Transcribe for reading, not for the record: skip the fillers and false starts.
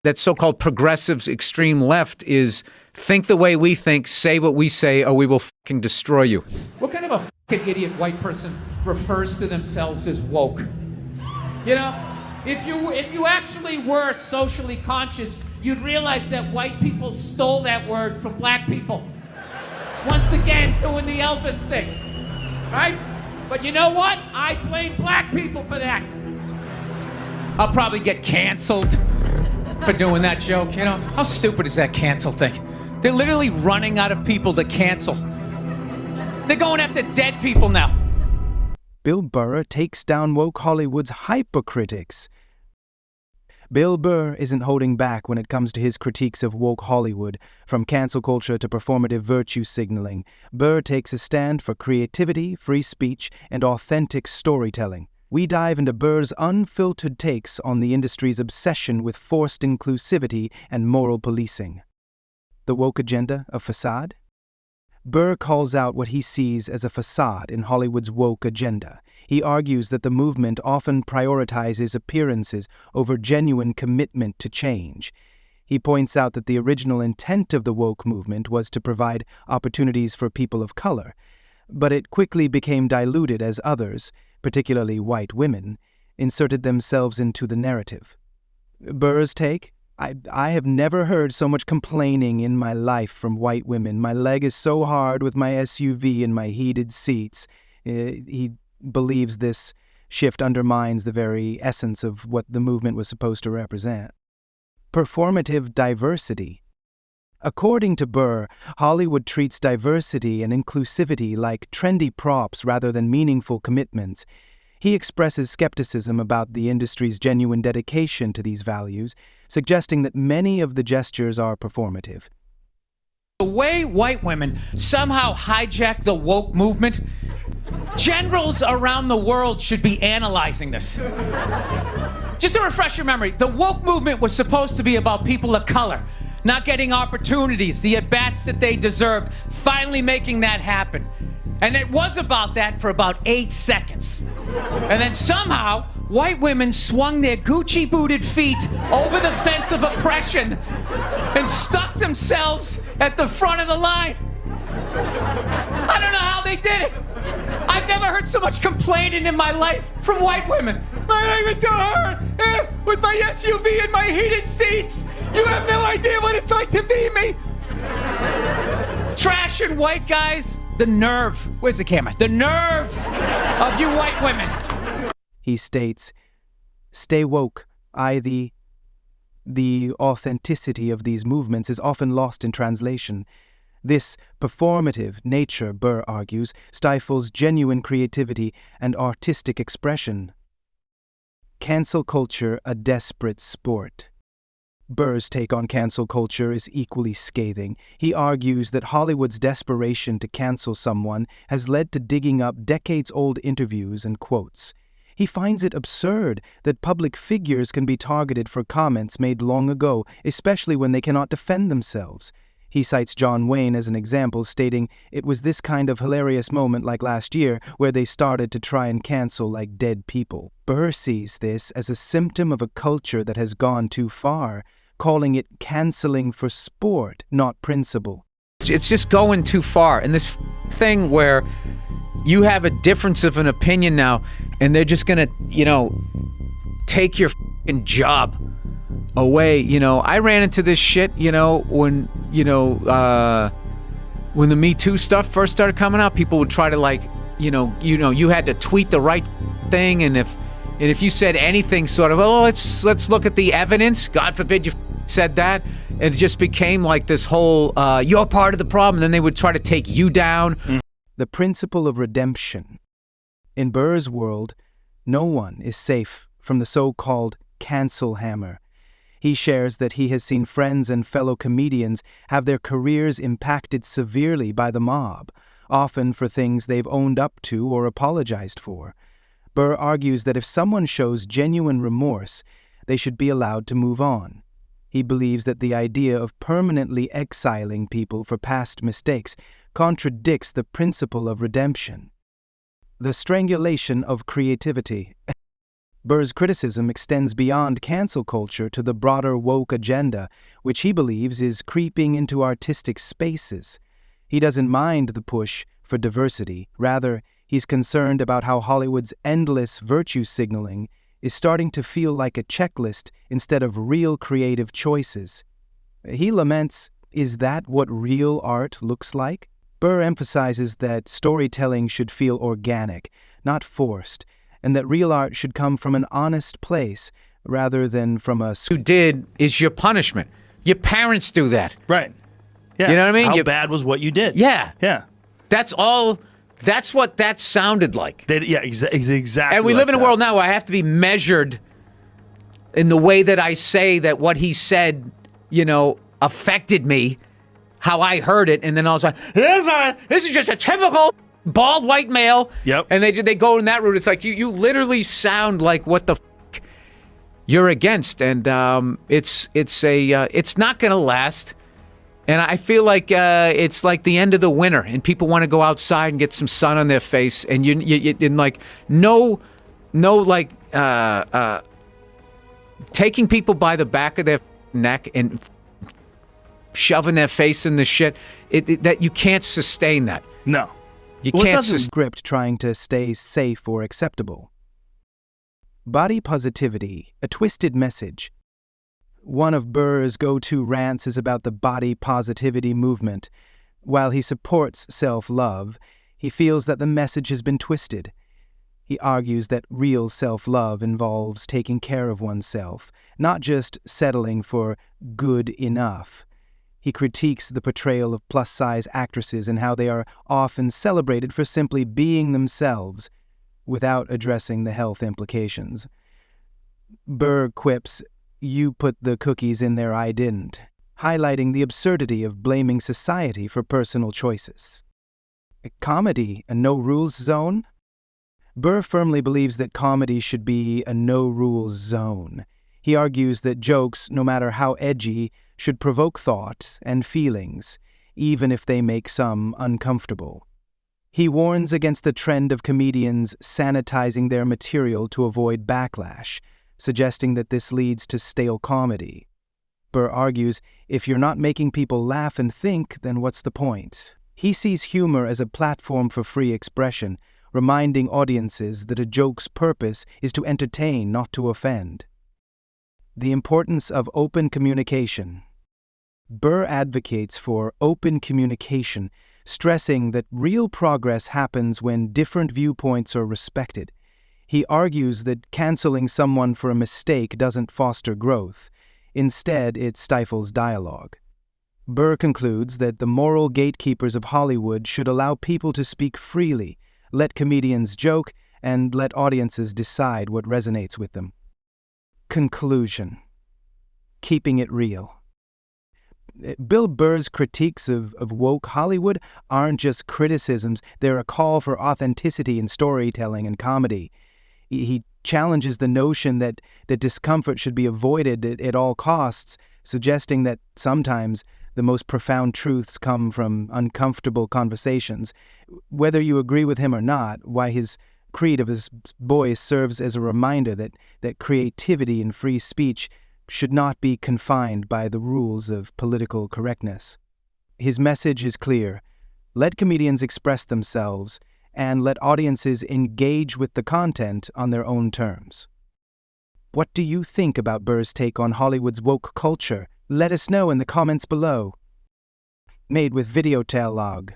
that so-called progressives, extreme left, is think the way we think, say what we say, or we will fucking destroy you. What kind of a fucking idiot white person refers to themselves as woke? You know, if you actually were socially conscious, you'd realize that white people stole that word from black people. Once again, doing the Elvis thing, right? But you know what? I blame black people for that. I'll probably get canceled for doing that joke, you know? How stupid is that cancel thing? They're literally running out of people to cancel. They're going after dead people now. Bill Burr takes down woke Hollywood's hypocritics. Bill Burr isn't holding back when it comes to his critiques of woke Hollywood, from cancel culture to performative virtue signaling. Burr takes a stand for creativity, free speech, and authentic storytelling. We dive into Burr's unfiltered takes on the industry's obsession with forced inclusivity and moral policing. The woke agenda, a facade? Burr calls out what he sees as a facade in Hollywood's woke agenda. He argues that the movement often prioritizes appearances over genuine commitment to change. He points out that the original intent of the woke movement was to provide opportunities for people of color, but it quickly became diluted as others, particularly white women, inserted themselves into the narrative. Burr's take? I have never heard so much complaining in my life from white women. My leg is so hard with my SUV and my heated seats. He believes this shift undermines the very essence of what the movement was supposed to represent. Performative diversity. According to Burr, Hollywood treats diversity and inclusivity like trendy props rather than meaningful commitments. He expresses skepticism about the industry's genuine dedication to these values, suggesting that many of the gestures are performative. The way white women somehow hijack the woke movement, generals around the world should be analyzing this. Just to refresh your memory, the woke movement was supposed to be about people of color, not getting opportunities, the at-bats that they deserved, finally making that happen. And it was about that for about 8 seconds. And then somehow, white women swung their Gucci-booted feet over the fence of oppression and stuck themselves at the front of the line. I don't know how they did it. I've never heard so much complaining in my life from white women. My life is so hard with my SUV and my heated seats. You have no idea what it's like to be me. Trash and white guys. The nerve. Where's the camera? The nerve of you white women. He states, "Stay woke. The authenticity of these movements is often lost in translation. This performative nature," Burr argues, stifles genuine creativity and artistic expression. Cancel culture, a desperate sport. Burr's take on cancel culture is equally scathing. He argues that Hollywood's desperation to cancel someone has led to digging up decades-old interviews and quotes. He finds it absurd that public figures can be targeted for comments made long ago, especially when they cannot defend themselves. He cites John Wayne as an example, stating, "It was this kind of hilarious moment like last year where they started to try and cancel like dead people." Burr sees this as a symptom of a culture that has gone too far, calling it canceling for sport, not principle. It's just going too far. And this thing where you have a difference of an opinion now, and they're just going to, take your job away. I ran into this shit, when the Me Too stuff first started coming out, people would try to you had to tweet the right thing, and if you said anything sort of, let's look at the evidence, God forbid you said that, it just became like this whole, you're part of the problem, and then they would try to take you down. The principle of redemption. In Burr's world, no one is safe from the so-called cancel hammer. He shares that he has seen friends and fellow comedians have their careers impacted severely by the mob, often for things they've owned up to or apologized for. Burr argues that if someone shows genuine remorse, they should be allowed to move on. He believes that the idea of permanently exiling people for past mistakes contradicts the principle of redemption. The strangulation of creativity. Burr's criticism extends beyond cancel culture to the broader woke agenda, which he believes is creeping into artistic spaces. He doesn't mind the push for diversity. Rather, he's concerned about how Hollywood's endless virtue signaling is starting to feel like a checklist instead of real creative choices. He laments, is that what real art looks like? Burr emphasizes that storytelling should feel organic, not forced, and that real art should come from an honest place rather than from a... You did is your punishment. Your parents do that. Right. Yeah. You know what I mean? How bad was what you did? Yeah. Yeah. That's all. That's what that sounded like. Exactly. And we live in a world now where I have to be measured in the way that I say that what he said, affected me, how I heard it, and then I was like, this is just a typical bald white male. Yep. And they go in that route. It's like you literally sound like what the you're against, and it's not gonna last. And I feel like it's like the end of the winter, and people want to go outside and get some sun on their face, and taking people by the back of their neck and shoving their face in the shit. That you can't sustain that. No. You can't script trying to stay safe or acceptable. Body positivity, a twisted message. One of Burr's go-to rants is about the body positivity movement. While he supports self-love, he feels that the message has been twisted. He argues that real self-love involves taking care of oneself, not just settling for good enough. He critiques the portrayal of plus-size actresses and how they are often celebrated for simply being themselves, without addressing the health implications. Burr quips, "You put the cookies in there, I didn't," highlighting the absurdity of blaming society for personal choices. Comedy, a no-rules zone? Burr firmly believes that comedy should be a no-rules zone. He argues that jokes, no matter how edgy, should provoke thought and feelings, even if they make some uncomfortable. He warns against the trend of comedians sanitizing their material to avoid backlash, suggesting that this leads to stale comedy. Burr argues, if you're not making people laugh and think, then what's the point? He sees humor as a platform for free expression, reminding audiences that a joke's purpose is to entertain, not to offend. The importance of open communication. Burr advocates for open communication, stressing that real progress happens when different viewpoints are respected. He argues that canceling someone for a mistake doesn't foster growth. Instead, it stifles dialogue. Burr concludes that the moral gatekeepers of Hollywood should allow people to speak freely, let comedians joke, and let audiences decide what resonates with them. Conclusion. Keeping it real. Bill Burr's critiques of woke Hollywood aren't just criticisms, they're a call for authenticity in storytelling and comedy. He challenges the notion that discomfort should be avoided at all costs, suggesting that sometimes the most profound truths come from uncomfortable conversations. Whether you agree with him or not, why his creed of his voice serves as a reminder that creativity and free speech should not be confined by the rules of political correctness. His message is clear. Let comedians express themselves, and let audiences engage with the content on their own terms. What do you think about Burr's take on Hollywood's woke culture? Let us know in the comments below. Made with Videotelog.